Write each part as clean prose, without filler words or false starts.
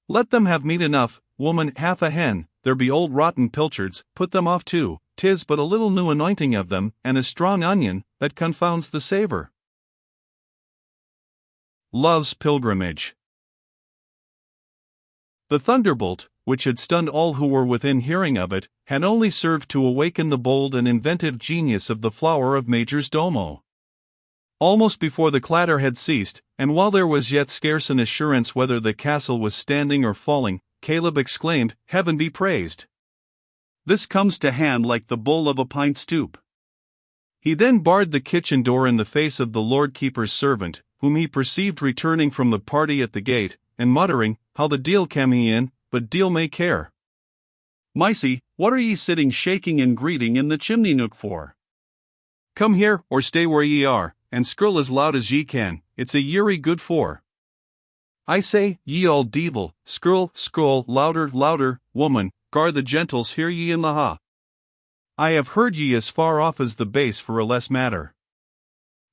Let them have meat enough, woman, half a hen, there be old rotten pilchards, put them off too, 'tis but a little new anointing of them, and a strong onion, that confounds the savour. Love's Pilgrimage. The thunderbolt, which had stunned all who were within hearing of it, had only served to awaken the bold and inventive genius of the flower of Major's Domo. Almost before the clatter had ceased, and while there was yet scarce an assurance whether the castle was standing or falling, Caleb exclaimed, "Heaven be praised! This comes to hand like the bull of a pint stoup." He then barred the kitchen door in the face of the Lord Keeper's servant, whom he perceived returning from the party at the gate, and muttering, "How the deil cam he in, but deil may care. Micey, what are ye sitting shaking and greeting in the chimney nook for? Come here, or stay where ye are, and skirl as loud as ye can, it's a yeary good for. I say, ye old deevil, skirl, louder, louder, woman, gar the gentles hear ye in the ha. I have heard ye as far off as the base for a less matter.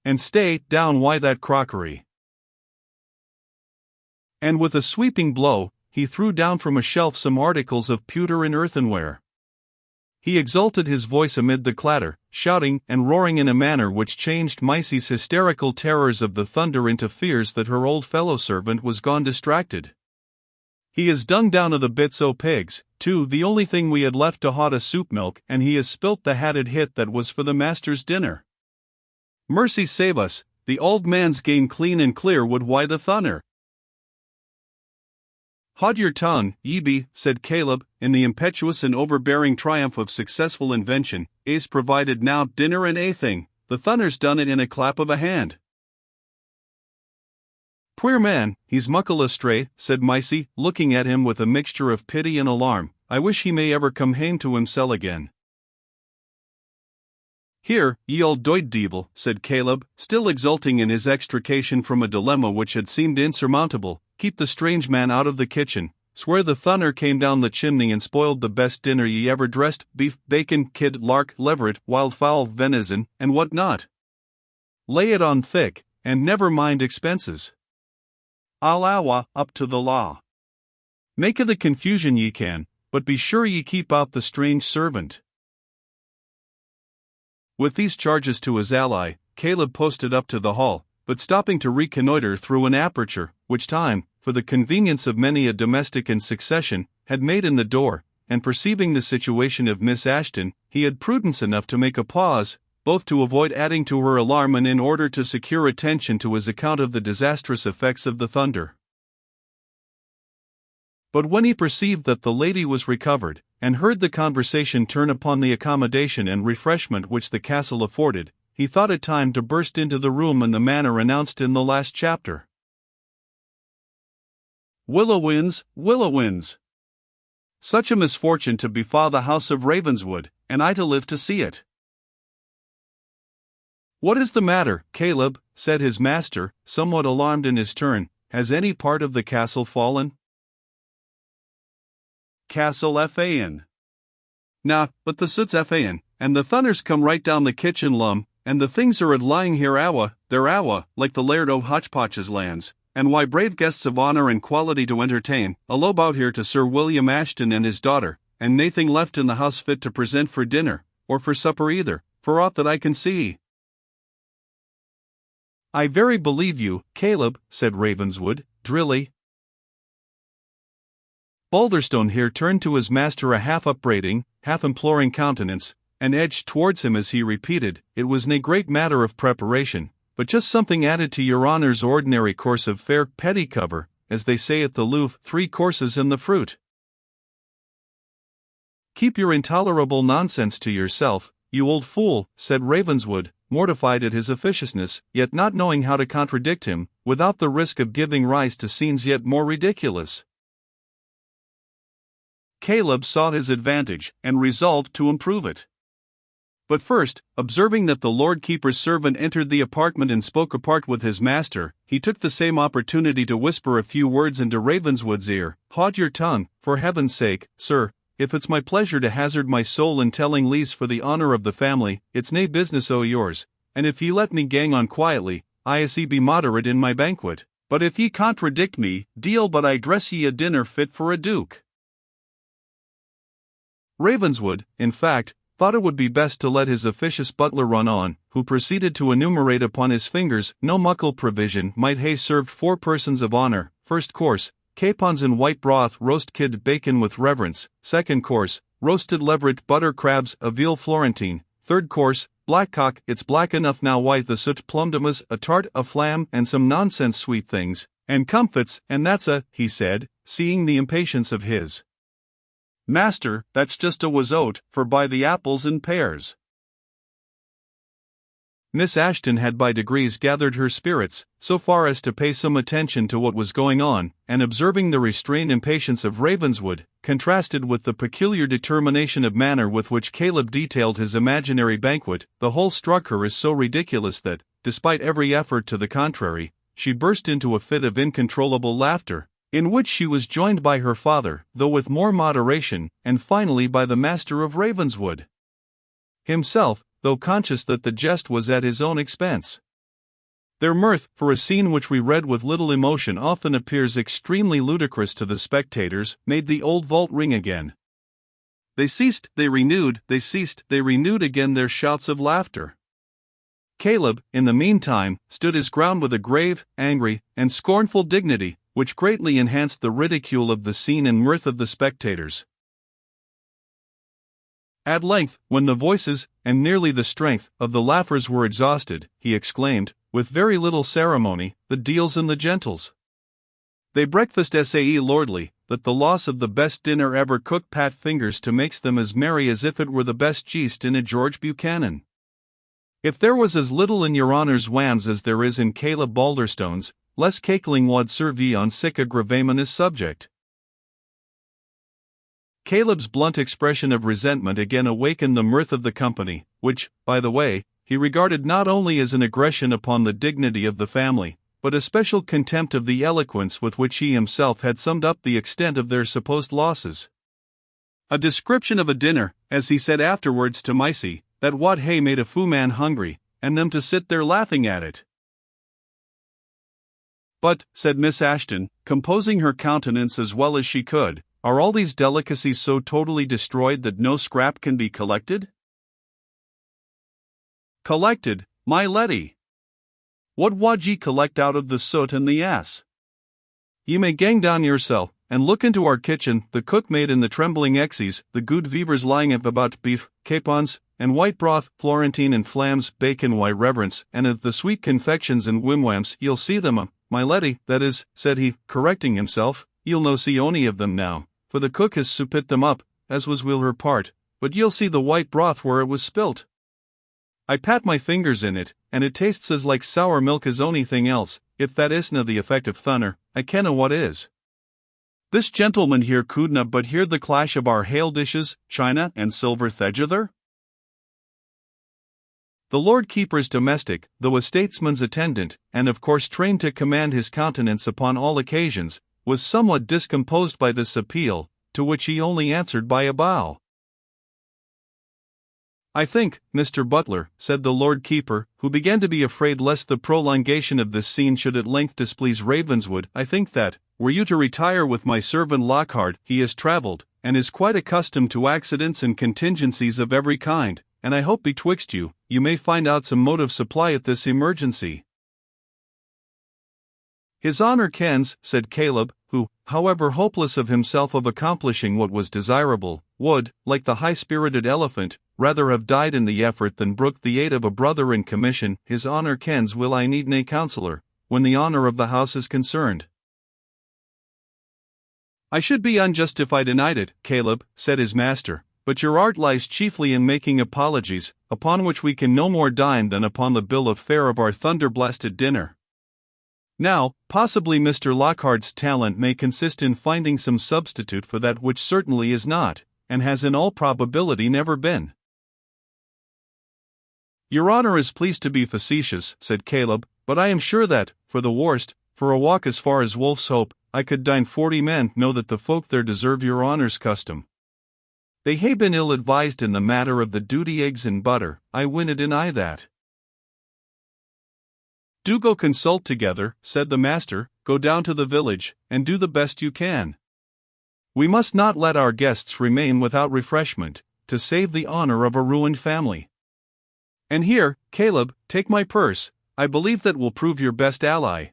And stay down why that crockery." And with a sweeping blow, he threw down from a shelf some articles of pewter and earthenware. He exalted his voice amid the clatter, shouting and roaring in a manner which changed Micey's hysterical terrors of the thunder into fears that her old fellow-servant was gone distracted. "He is dung down o' the bits o' pigs, too, the only thing we had left to hot a soup milk, and he has spilt the hatted hit that was for the master's dinner. Mercy save us, the old man's gane clean and clear would why the thunner." "Haud your tongue, ye be," said Caleb, in the impetuous and overbearing triumph of successful invention. "A's provided now dinner and athing, the thunner's done it in a clap of a hand." "Queer man, he's muckle astray," said Micey, looking at him with a mixture of pity and alarm. "I wish he may ever come hame to himsel again." "Here, ye old doit deevil," said Caleb, still exulting in his extrication from a dilemma which had seemed insurmountable, "keep the strange man out of the kitchen. Swear the thunner came down the chimney and spoiled the best dinner ye ever dressed, beef, bacon, kid, lark, leveret, wildfowl, venison, and what not. Lay it on thick, and never mind expenses. I'll awa up to the law. Make o' the confusion ye can, but be sure ye keep out the strange servant." With these charges to his ally, Caleb posted up to the hall, but stopping to reconnoiter through an aperture, which time, for the convenience of many a domestic in succession, had made in the door, and perceiving the situation of Miss Ashton, he had prudence enough to make a pause, both to avoid adding to her alarm and in order to secure attention to his account of the disastrous effects of the thunder. But when he perceived that the lady was recovered, and heard the conversation turn upon the accommodation and refreshment which the castle afforded, he thought it time to burst into the room in the manner announced in the last chapter. Willowins, Willowins! Such a misfortune to befall the house of Ravenswood, and I to live to see it. "What is the matter, Caleb?" said his master, somewhat alarmed in his turn. "Has any part of the castle fallen?" "Castle Fan. Nah, but the soot's Fan, and the thunder's come right down the kitchen lum, and the things are lying here they're like the Laird o' Hotchpotch's lands, and why brave guests of honour and quality to entertain, a lobe out here to Sir William Ashton and his daughter, and naething left in the house fit to present for dinner, or for supper either, for aught that I can see." "I very believe you, Caleb," said Ravenswood, drily. Balderstone here turned to his master a half upbraiding, half imploring countenance, and edged towards him as he repeated, "It was nae great matter of preparation, but just something added to your honour's ordinary course of fare, petty cover, as they say at the Louvre, 3 courses and the fruit." "Keep your intolerable nonsense to yourself, you old fool," said Ravenswood, mortified at his officiousness, yet not knowing how to contradict him, without the risk of giving rise to scenes yet more ridiculous. Caleb saw his advantage, and resolved to improve it. But first, observing that the Lord Keeper's servant entered the apartment and spoke apart with his master, he took the same opportunity to whisper a few words into Ravenswood's ear. "Haud your tongue, for heaven's sake, sir. If it's my pleasure to hazard my soul in telling lees for the honour of the family, it's nae business o' yours, and if ye let me gang on quietly, I be moderate in my banquet. But if ye contradict me, deal but I dress ye a dinner fit for a duke. Ravenswood, in fact, thought it would be best to let his officious butler run on, who proceeded to enumerate upon his fingers no muckle provision might hae served 4 persons of honour. First course, capons in white broth, roast kid bacon with reverence. Second course, roasted leveret, butter crabs, a veal florentine. Third course, blackcock, it's black enough now, white the soot, plumdamas, a tart, a flam, and some nonsense sweet things, and comfits, and that's a, he said, seeing the impatience of his master, that's just a was oat, for by the apples and pears. Miss Ashton had by degrees gathered her spirits, so far as to pay some attention to what was going on, and observing the restrained impatience of Ravenswood, contrasted with the peculiar determination of manner with which Caleb detailed his imaginary banquet, the whole struck her as so ridiculous that, despite every effort to the contrary, she burst into a fit of incontrollable laughter, in which she was joined by her father, though with more moderation, and finally by the master of Ravenswood himself, though conscious that the jest was at his own expense. Their mirth, for a scene which we read with little emotion often appears extremely ludicrous to the spectators, made the old vault ring again. They ceased, they renewed, they ceased, they renewed again their shouts of laughter. Caleb, in the meantime, stood his ground with a grave, angry, and scornful dignity, which greatly enhanced the ridicule of the scene and mirth of the spectators. At length, when the voices, and nearly the strength, of the laughers were exhausted, he exclaimed, with very little ceremony, the deals and the gentles. They breakfast sae lordly, that the loss of the best dinner ever cooked pat fingers to makes them as merry as if it were the best jeest in a George Buchanan. If there was as little in your honour's whams as there is in Caleb Balderstone's, less cackling wad serve ye on sic a gravaminous subject. Caleb's blunt expression of resentment again awakened the mirth of the company, which, by the way, he regarded not only as an aggression upon the dignity of the family, but a special contempt of the eloquence with which he himself had summed up the extent of their supposed losses. A description of a dinner, as he said afterwards to Mysie, that wad hae made a fou man hungry, and them to sit there laughing at it. But, said Miss Ashton, composing her countenance as well as she could, are all these delicacies so totally destroyed that no scrap can be collected? Collected, my Letty! What wad ye collect out of the soot and the ass? Ye may gang down yoursel, and look into our kitchen, the cook maid and the trembling exies, the good vivers lying up about beef, capons, and white broth, florentine and flams, bacon, why reverence, and of the sweet confections and wimwams, ye'll see them, my Letty, that is, said he, correcting himself, ye'll no see ony of them now, for the cook has soupit them up, as was will her part, but ye'll see the white broth where it was spilt. I pat my fingers in it, and it tastes as like sour milk as onything else. If that isna the effect of thunner, I kenna what is. This gentleman here couldna but hear the clash of our hale dishes, china and silver thegither. The Lord Keeper's domestic, though a statesman's attendant, and of course trained to command his countenance upon all occasions, was somewhat discomposed by this appeal, to which he only answered by a bow. I think, Mr. Butler, said the Lord Keeper, who began to be afraid lest the prolongation of this scene should at length displease Ravenswood, I think that, were you to retire with my servant Lockhart, he has travelled, and is quite accustomed to accidents and contingencies of every kind, and I hope betwixt you, you may find out some mode of supply at this emergency. His honour kens, said Caleb, who, however hopeless of himself of accomplishing what was desirable, would, like the high-spirited elephant, rather have died in the effort than brooked the aid of a brother in commission. His honour kens will I need nae counsellor, when the honour of the house is concerned. I should be unjustified in it, Caleb, said his master, but your art lies chiefly in making apologies, upon which we can no more dine than upon the bill of fare of our thunder-blasted dinner. Now, possibly Mr. Lockhart's talent may consist in finding some substitute for that which certainly is not, and has in all probability never been. Your honour is pleased to be facetious, said Caleb, but I am sure that, for the worst, for a walk as far as Wolf's Hope, I could dine 40 men. Know that the folk there deserve your honour's custom. They hae been ill-advised in the matter of the duty eggs and butter, I winna deny that. Do go consult together, said the master, go down to the village, and do the best you can. We must not let our guests remain without refreshment, to save the honor of a ruined family. And here, Caleb, take my purse, I believe that will prove your best ally.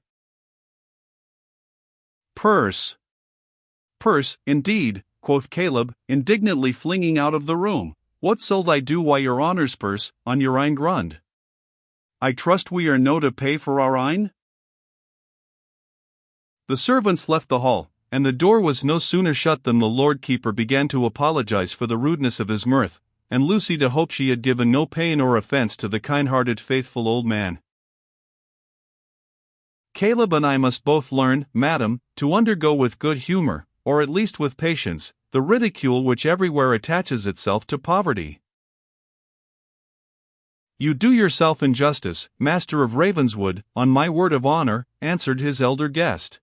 Purse. Purse, indeed, quoth Caleb, indignantly flinging out of the room. What sold I do why your honour's purse, on your ein grund? I trust we are no to pay for our ein? The servants left the hall, and the door was no sooner shut than the Lord Keeper began to apologize for the rudeness of his mirth, and Lucy to hope she had given no pain or offence to the kind-hearted faithful old man. Caleb and I must both learn, madam, to undergo with good humour, or at least with patience, the ridicule which everywhere attaches itself to poverty. You do yourself injustice, Master of Ravenswood, on my word of honour, answered his elder guest.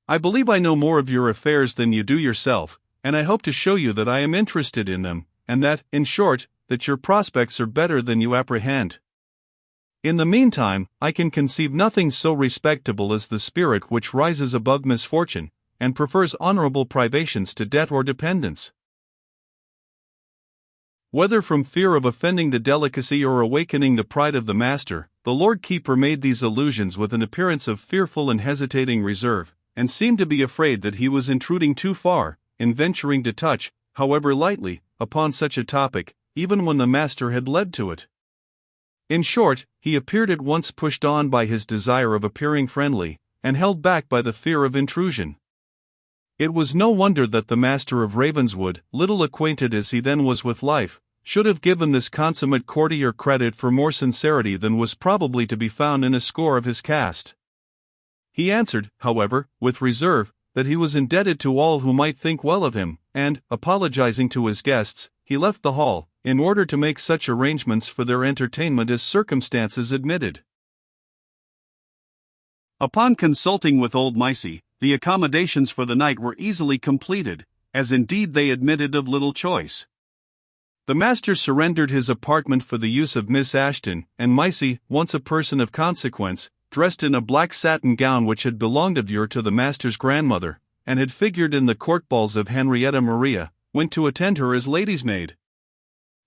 I believe I know more of your affairs than you do yourself, and I hope to show you that I am interested in them, and that, in short, that your prospects are better than you apprehend. In the meantime, I can conceive nothing so respectable as the spirit which rises above misfortune, and prefers honourable privations to debt or dependence. Whether from fear of offending the delicacy or awakening the pride of the master, the Lord Keeper made these allusions with an appearance of fearful and hesitating reserve, and seemed to be afraid that he was intruding too far, in venturing to touch, however lightly, upon such a topic, even when the master had led to it. In short, he appeared at once pushed on by his desire of appearing friendly, and held back by the fear of intrusion. It was no wonder that the Master of Ravenswood, little acquainted as he then was with life, should have given this consummate courtier credit for more sincerity than was probably to be found in a score of his caste. He answered, however, with reserve, that he was indebted to all who might think well of him, and, apologizing to his guests, he left the hall, in order to make such arrangements for their entertainment as circumstances admitted. Upon consulting with old Micey, the accommodations for the night were easily completed, as indeed they admitted of little choice. The master surrendered his apartment for the use of Miss Ashton, and Micey, once a person of consequence, dressed in a black satin gown which had belonged of yore to the master's grandmother, and had figured in the court balls of Henrietta Maria, went to attend her as lady's maid.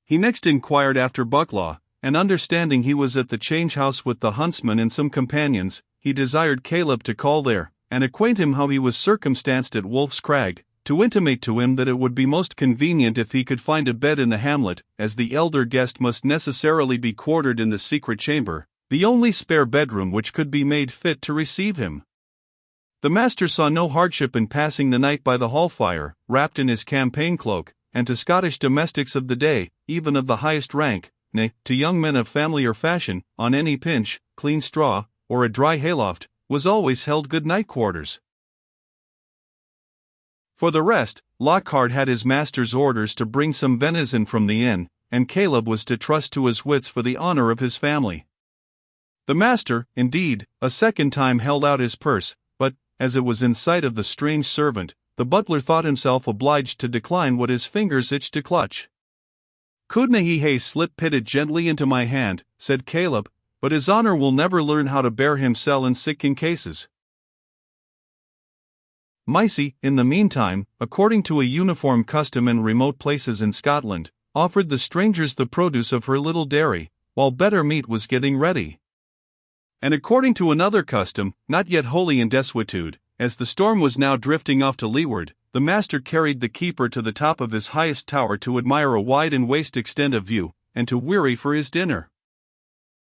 He next inquired after Bucklaw, and understanding he was at the change house with the huntsman and some companions, he desired Caleb to call there, and acquaint him how he was circumstanced at Wolf's Crag, to intimate to him that it would be most convenient if he could find a bed in the hamlet, as the elder guest must necessarily be quartered in the secret chamber, the only spare bedroom which could be made fit to receive him. The master saw no hardship in passing the night by the hall fire, wrapped in his campaign cloak, and to Scottish domestics of the day, even of the highest rank, nay, to young men of family or fashion, on any pinch, clean straw, or a dry hayloft, was always held good night quarters. For the rest, Lockhart had his master's orders to bring some venison from the inn, and Caleb was to trust to his wits for the honour of his family. The master, indeed, a second time held out his purse, but, as it was in sight of the strange servant, the butler thought himself obliged to decline what his fingers itched to clutch. "Couldna he hae slip pitted gently into my hand," said Caleb, "but his honour will never learn how to bear himsel in siccan cases." Micey, in the meantime, according to a uniform custom in remote places in Scotland, offered the strangers the produce of her little dairy, while better meat was getting ready. And according to another custom, not yet wholly in desuetude, as the storm was now drifting off to leeward, the master carried the keeper to the top of his highest tower to admire a wide and waste extent of view, and to weary for his dinner.